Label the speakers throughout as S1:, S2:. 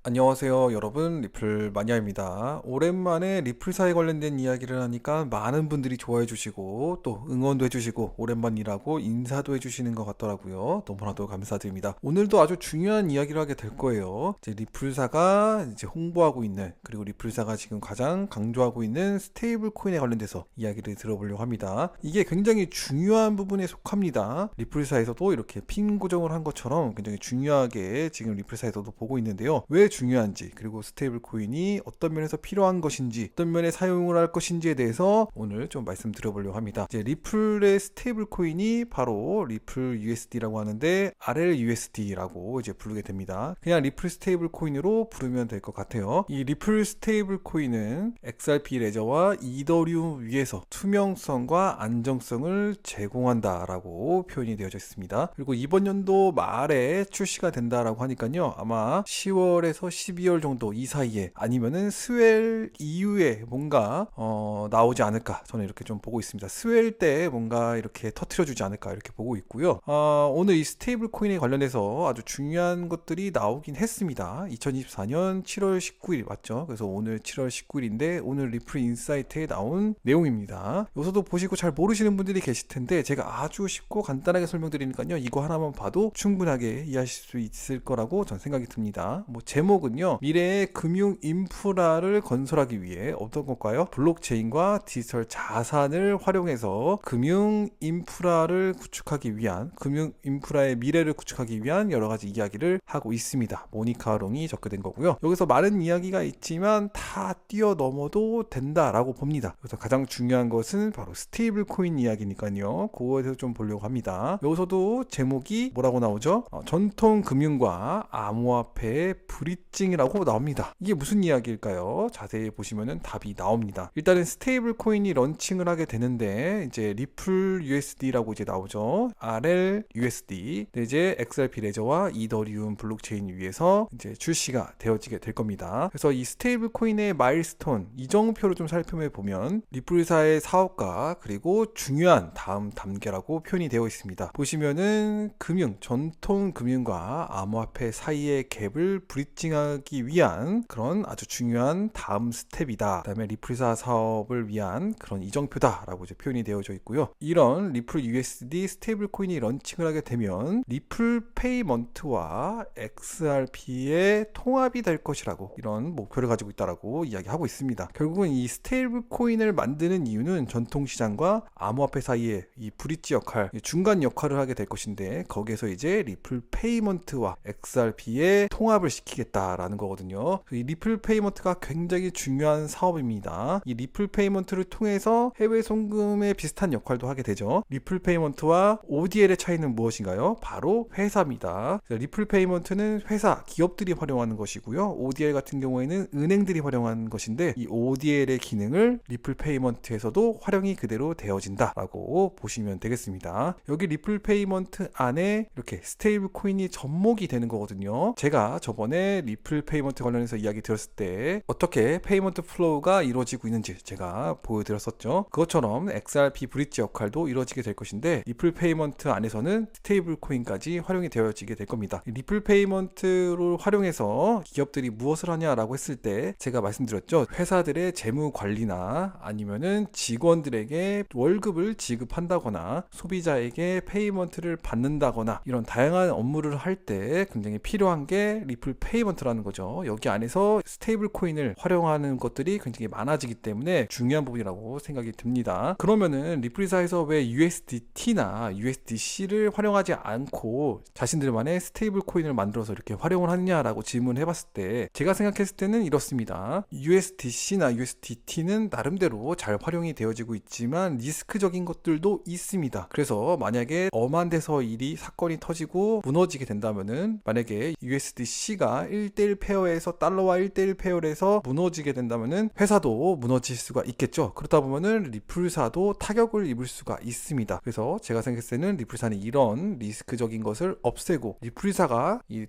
S1: 안녕하세요 여러분, 리플 마니아입니다. 오랜만에 리플사에 관련된 이야기를 하니까 많은 분들이 좋아해 주시고 또 응원도 해주시고 오랜만이라고 인사도 해주시는 것 같더라고요. 너무나도 감사드립니다. 오늘도 아주 중요한 이야기를 하게 될 거예요. 이제 리플사가 이제 홍보하고 있는, 그리고 리플사가 지금 가장 강조하고 있는 스테이블 코인에 관련돼서 이야기를 들어보려고 합니다. 이게 굉장히 중요한 부분에 속합니다. 리플사에서도 이렇게 핀 고정을 한 것처럼 굉장히 중요하게 지금 리플사에서도 보고 있는데요. 왜 중요한지, 그리고 스테이블 코인이 어떤 면에서 필요한 것인지, 어떤 면에 사용을 할 것인지에 대해서 오늘 좀 말씀드려보려고 합니다. 이제 리플의 스테이블 코인이 바로 리플 USD라고 하는데 RLUSD라고 이제 부르게 됩니다. 그냥 리플 스테이블 코인으로 부르면 될 것 같아요. 이 리플 스테이블 코인은 XRP 레저와 이더리움 위에서 투명성과 안정성을 제공한다라고 표현이 되어져 있습니다. 그리고 이번 연도 말에 출시가 된다라고 하니까요, 아마 10월에서 12월 정도 이 사이에, 아니면은 스웰 이후에 뭔가 나오지 않을까, 저는 이렇게 좀 보고 있습니다. 스웰 때 뭔가 이렇게 터트려주지 않을까 이렇게 보고 있고요. 오늘 이 스테이블 코인에 관련해서 아주 중요한 것들이 나오긴 했습니다. 2024년 7월 19일 맞죠? 그래서 오늘 7월 19일인데 오늘 리플 인사이트에 나온 내용입니다. 여기서도 보시고 잘 모르시는 분들이 계실 텐데 제가 아주 쉽고 간단하게 설명드리니까요, 이거 하나만 봐도 충분하게 이해하실 수 있을 거라고 전 생각이 듭니다. 뭐 제목은요, 미래의 금융 인프라를 건설하기 위해 어떤 것과요? 블록체인과 디지털 자산을 활용해서 금융 인프라를 구축하기 위한, 금융 인프라의 미래를 구축하기 위한 여러 가지 이야기를 하고 있습니다. 모니카 롱이 접근된 거고요. 여기서 많은 이야기가 있지만 다 뛰어넘어도 된다라고 봅니다. 그래서 가장 중요한 것은 바로 스테이블 코인 이야기니까요, 그거에 대해서 좀 보려고 합니다. 여기서도 제목이 뭐라고 나오죠? 전통 금융과 암호화폐의 브릿징이라고 나옵니다. 이게 무슨 이야기일까요? 자세히 보시면은 답이 나옵니다. 일단은 스테이블 코인이 런칭을 하게 되는데 이제 리플 USD라고 이제 나오죠. RLUSD. 이제 XRP 레저와 이더리움 블록체인 위에서 이제 출시가 되어지게 될 겁니다. 그래서 이 스테이블 코인의 마일스톤 이정표를 좀 살펴보면 리플사의 사업가, 그리고 중요한 다음 단계라고 표현이 되어 있습니다. 보시면은 전통 금융과 암호화폐 사이의 갭을 브릿징하기 위한 그런 아주 중요한 다음 스텝이다. 그다음에 리플사 사업을 위한 그런 이정표다라고 이제 표현이 되어져 있고요. 이런 리플 USD 스테이블 코인이 런칭을 하게 되면 리플 페이먼트와 XRP의 통합이 될 것이라고, 이런 목표를 가지고 있다라고 이야기하고 있습니다. 결국은 이 스테이블 코인을 만드는 이유는 전통시장과 암호화폐 사이에 이 브릿지 역할, 중간 역할을 하게 될 것인데, 거기에서 이제 리플 페이먼트와 XRP의 통합을 시키겠다라는 거거든요. 이 리플 페이먼트가 굉장히 중요한 사업입니다. 이 리플 페이먼트를 통해서 해외 송금에 비슷한 역할도 하게 되죠. 리플 페이먼트와 ODL의 차이는 무엇인가요? 바로 회사입니다. 리플 페이먼트는 회사, 기업들이 활용하는 것이고요. ODL 같은 경우에는 은행들이 활용하는 것인데, 이 ODL의 기능을 리플 페이먼트에서도 활용이 그대로 되어진다라고 보시면 되겠습니다. 여기 리플 페이먼트 안에 이렇게 스테이블 코인이 접목이 되는 거거든요. 제가 저번에 리플 페이먼트 관련해서 이야기 드렸을 때 어떻게 페이먼트 플로우가 이루어지고 있는지 제가 보여드렸었죠. 그것처럼 XRP 브릿지 역할도 이루어지게 될 것인데, 리플 페이먼트 안에서는 스테이블 코인까지 활용이 되어지게 될 겁니다. 리플 페이먼트를 활용해서 기업들이 무엇을 하냐라고 했을 때 제가 말씀드렸죠. 회사들의 재무 관리나 아니면은 직원들에게 월급을 지급한다거나 소비자에게 페이먼트를 받는다거나, 이런 다양한 업무를 할 때 굉장히 필요한 게 리플 페이먼트라는 거죠. 여기 안에서 스테이블 코인을 활용하는 것들이 굉장히 많아지기 때문에 중요한 부분이라고 생각이 듭니다. 그러면은 리플사에서 왜 USDT나 USDC를 활용하지 않고 자신들만의 스테이블 코인을 만들어서 이렇게 활용을 하느냐라고 질문을 해봤을 때 제가 생각했을 때는 이렇습니다. USDC나 USDT는 나름대로 잘 활용이 되어지고 있지만 리스크적인 것들도 있습니다. 그래서 만약에 엄한 데서 사건이 터지고 무너지게 된다면은, 만약에 USDC가 1대1 페어에서 달러와 1대1 페어에서 무너지게 된다면은 회사도 무너질 수가 있겠죠. 그렇다 보면은 리플사도 타격을 입을 수가 있습니다. 그래서 제가 생각했을 때는 리플사는 이런 리스크적인 것을 없애고, 리플사가 이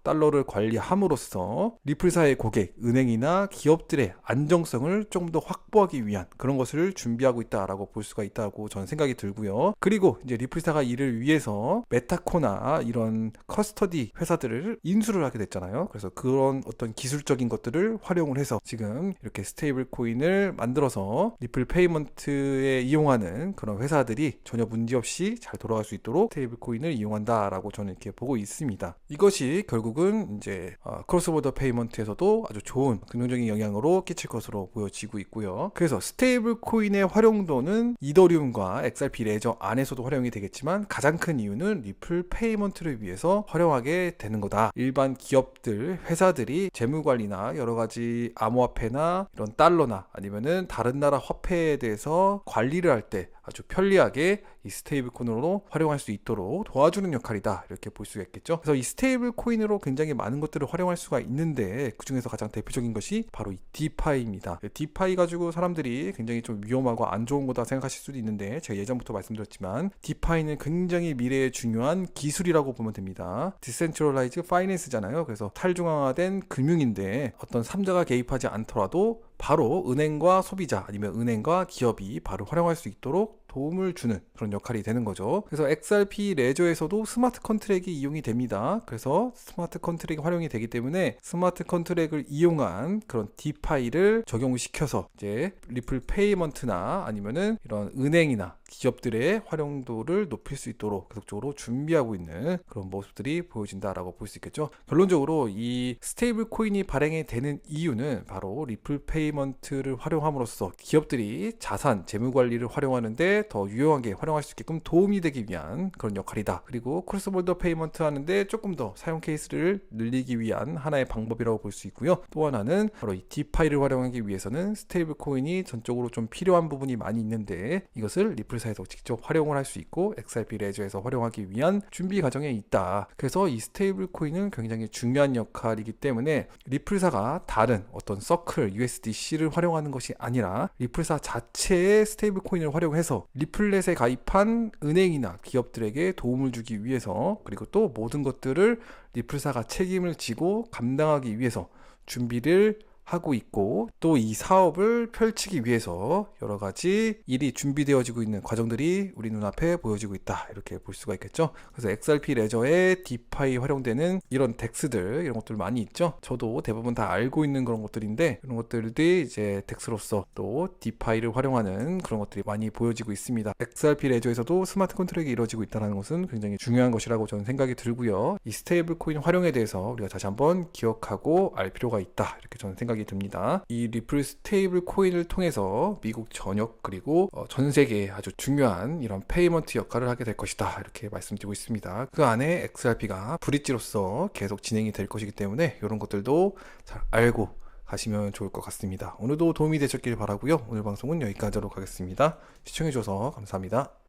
S1: 달러를 관리함으로써 리플사의 고객, 은행이나 기업들의 안정성을 조금 더 확보하기 위한 그런 것을 준비하고 있다라고 볼 수가 있다고 저는 생각이 들고요. 그리고 이제 리플사가 이를 위해서 메타코나 이런 커스터디 회사들을 인수를 하게 됐잖아요. 있잖아요. 그래서 그런 어떤 기술적인 것들을 활용을 해서 지금 이렇게 스테이블 코인을 만들어서 리플 페이먼트에 이용하는 그런 회사들이 전혀 문제없이 잘 돌아갈 수 있도록 스테이블 코인을 이용한다라고 저는 이렇게 보고 있습니다. 이것이 결국은 이제 크로스보더 페이먼트에서도 아주 좋은 긍정적인 영향으로 끼칠 것으로 보여지고 있고요. 그래서 스테이블 코인의 활용도는 이더리움과 XRP 레저 안에서도 활용이 되겠지만 가장 큰 이유는 리플 페이먼트를 위해서 활용하게 되는 거다. 일반 기업들, 회사들이 재무관리나 여러가지 암호화폐나 이런 달러나 아니면은 다른 나라 화폐에 대해서 관리를 할 때 아주 편리하게 이 스테이블 코인으로 활용할 수 있도록 도와주는 역할이다, 이렇게 볼 수가 있겠죠. 그래서 이 스테이블 코인으로 굉장히 많은 것들을 활용할 수가 있는데 그 중에서 가장 대표적인 것이 바로 이 디파이입니다. 디파이 가지고 사람들이 굉장히 좀 위험하고 안 좋은 거다 생각하실 수도 있는데 제가 예전부터 말씀드렸지만 디파이는 굉장히 미래에 중요한 기술이라고 보면 됩니다. 디센트럴라이즈 파이낸스잖아요. 그래서 탈중앙화된 금융인데 어떤 3자가 개입하지 않더라도 바로 은행과 소비자 아니면 은행과 기업이 바로 활용할 수 있도록 도움을 주는 그런 역할이 되는 거죠. 그래서 XRP 레저에서도 스마트 컨트랙이 이용이 됩니다. 그래서 스마트 컨트랙이 활용이 되기 때문에 스마트 컨트랙을 이용한 그런 디파이를 적용을 시켜서 이제 리플 페이먼트나 아니면은 이런 은행이나 기업들의 활용도를 높일 수 있도록 계속적으로 준비하고 있는 그런 모습들이 보여진다라고 볼 수 있겠죠. 결론적으로 이 스테이블 코인이 발행이 되는 이유는 바로 리플 페이먼트를 활용함으로써 기업들이 자산 재무 관리를 활용하는데 더 유용하게 활용할 수 있게끔 도움이 되기 위한 그런 역할이다. 그리고 크로스볼더 페이먼트 하는데 조금 더 사용 케이스를 늘리기 위한 하나의 방법이라고 볼 수 있고요. 또 하나는 바로 이 디파이를 활용하기 위해서는 스테이블 코인이 전적으로 좀 필요한 부분이 많이 있는데 이것을 리플사에서 직접 활용을 할 수 있고 XRP 레저에서 활용하기 위한 준비 과정에 있다. 그래서 이 스테이블 코인은 굉장히 중요한 역할이기 때문에 리플사가 다른 어떤 서클 USDC를 활용하는 것이 아니라 리플사 자체의 스테이블 코인을 활용해서 리플렛에 가입한 은행이나 기업들에게 도움을 주기 위해서 그리고 또 모든 것들을 리플사가 책임을 지고 감당하기 위해서 준비를 하고 있고 또 이 사업을 펼치기 위해서 여러 가지 일이 준비되어지고 있는 과정들이 우리 눈앞에 보여지고 있다, 이렇게 볼 수가 있겠죠. 그래서 XRP 레저에 디파이 활용되는 이런 덱스들 이런 것들 많이 있죠. 저도 대부분 다 알고 있는 그런 것들인데 이런 것들이 이제 덱스로서 또 디파이를 활용하는 그런 것들이 많이 보여지고 있습니다. XRP 레저에서도 스마트 컨트랙이 이루어지고 있다는 것은 굉장히 중요한 것이라고 저는 생각이 들고요. 이 스테이블 코인 활용에 대해서 우리가 다시 한번 기억하고 알 필요가 있다, 이렇게 저는 생각이 듭니다. 이 리플 스테이블 코인을 통해서 미국 전역 그리고 전 세계에 아주 중요한 이런 페이먼트 역할을 하게 될 것이다, 이렇게 말씀드리고 있습니다. 그 안에 XRP가 브릿지로서 계속 진행이 될 것이기 때문에 이런 것들도 잘 알고 가시면 좋을 것 같습니다. 오늘도 도움이 되셨길 바라고요. 오늘 방송은 여기까지 하도록 하겠습니다. 시청해주셔서 감사합니다.